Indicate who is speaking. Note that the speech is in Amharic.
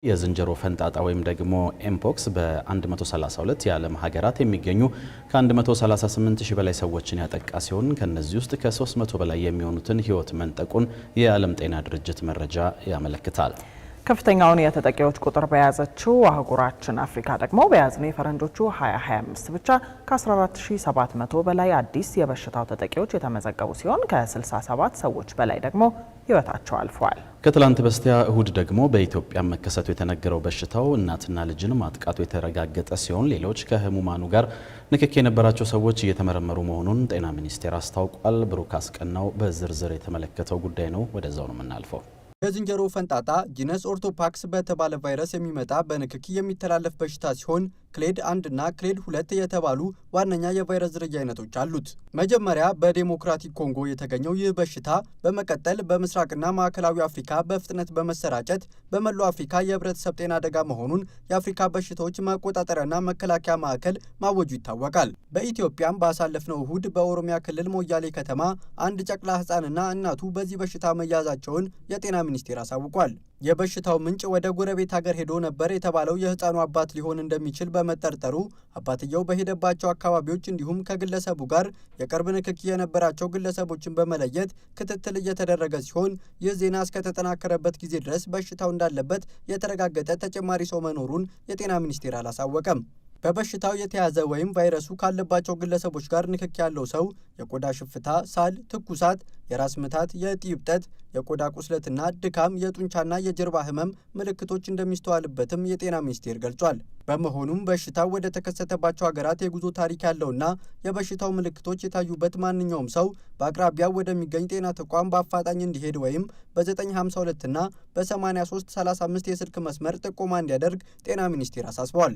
Speaker 1: የዝንጀሮ ፈንጣጣ ወይም ደግሞ ኤምፖክስ በ132 የዓለም ሀገራት የሚገኙ ከ138 ሺህ በላይ ሰዎችን ያጠቃ ሲሆን ከነዚህ ውስጥ ከ300 በላይ የሚሆኑትን ሕይወት መንጠቁን የዓለም ጤና ድርጅት መረጃ ያመለክታል።
Speaker 2: ከፍተኛውን የተጠቂዎች ቁጥር በያዘችው አህጉራችን አፍሪካ ደግሞ በያዝነው የፈረንጆቹ 2025 ብቻ ከ14700 በላይ አዲስ የበሽታው ተጠቂዎች የተመዘገቡ ሲሆን ከ67 ሰዎች በላይ ደግሞ ሕይወታቸው አልፏል።
Speaker 1: ከትላንት በስቲያ እሁድ ደግሞ በኢትዮጵያ መከሰቱ የተነገረው በሽታው እናትና ልጅን ማጥቃቱ የተረጋገጠ ሲሆን ሌሎች ከህሙማኑ ጋር ንክኪ የነበራቸው ሰዎች እየተመረመሩ መሆኑን ጤና ሚኒስቴር አስታውቋል። ብሩክ አስቀናው በዝርዝር የተመለከተው ጉዳይ ነው። ወደዛው ነው የምናልፈው።
Speaker 3: የዝንጀሮ ፈንጣጣ ጂነስ ኦርቶፓክስ በተባለ ቫይረስ የሚመጣ በንክኪ የሚተላለፍ በሽታ ሲሆን ክሌድ 1 እና ክሌድ 2 የተባሉ ዋነኛ የቫይረስ ዝርያ አይነቶች አሉት። መጀመሪያ በዴሞክራቲክ ኮንጎ የተገኘው ይህ በሽታ በመቀጠል በምስራቅና ማዕከላዊ አፍሪካ በፍጥነት በመሰራጨት በመላው አፍሪካ የህብረተሰብ ጤና አደጋ መሆኑን የአፍሪካ በሽታዎች መቆጣጠሪያና መከላከያ ማዕከል ማወጁ ይታወቃል። በኢትዮጵያም ባሳለፍነው እሁድ በኦሮሚያ ክልል ሞያሌ ከተማ አንድ ጨቅላ ህፃንና እናቱ በዚህ በሽታ መያዛቸውን የጤና ሚኒስቴር አሳውቋል። የበሽታው ምንጭ ወደ ጎረቤት ሀገር ሄዶ ነበር የተባለው የህፃኑ አባት ሊሆን እንደሚችል በመጠርጠሩ አባትየው በሄደባቸው አካባቢዎች እንዲሁም ከግለሰቡ ጋር የቅርብ ንክኪ የነበራቸው ግለሰቦችን በመለየት ክትትል እየተደረገ ሲሆን ይህ ዜና እስከተጠናከረበት ጊዜ ድረስ በሽታው እንዳለበት የተረጋገጠ ተጨማሪ ሰው መኖሩን የጤና ሚኒስቴር አላሳወቀም። በበሽታው የተያዘ ወይም ቫይረሱ ካለባቸው ግለሰቦች ጋር ንክኪ ያለው ሰው የቆዳ ሽፍታ፣ ሳል፣ ትኩሳት፣ የራስ ምታት፣ የእጢ እብጠት፣ የቆዳ ቁስለትና ድካም፣ የጡንቻና የጀርባ ህመም ምልክቶች እንደሚስተዋልበትም የጤና ሚኒስቴር ገልጿል። በመሆኑም በሽታው ወደ ተከሰተባቸው ሀገራት የጉዞ ታሪክ ያለውና የበሽታው ምልክቶች የታዩበት ማንኛውም ሰው በአቅራቢያው ወደሚገኝ ጤና ተቋም በአፋጣኝ እንዲሄድ ወይም በ952 እና በ8335 የስልክ መስመር ጥቆማ እንዲያደርግ ጤና ሚኒስቴር አሳስቧል።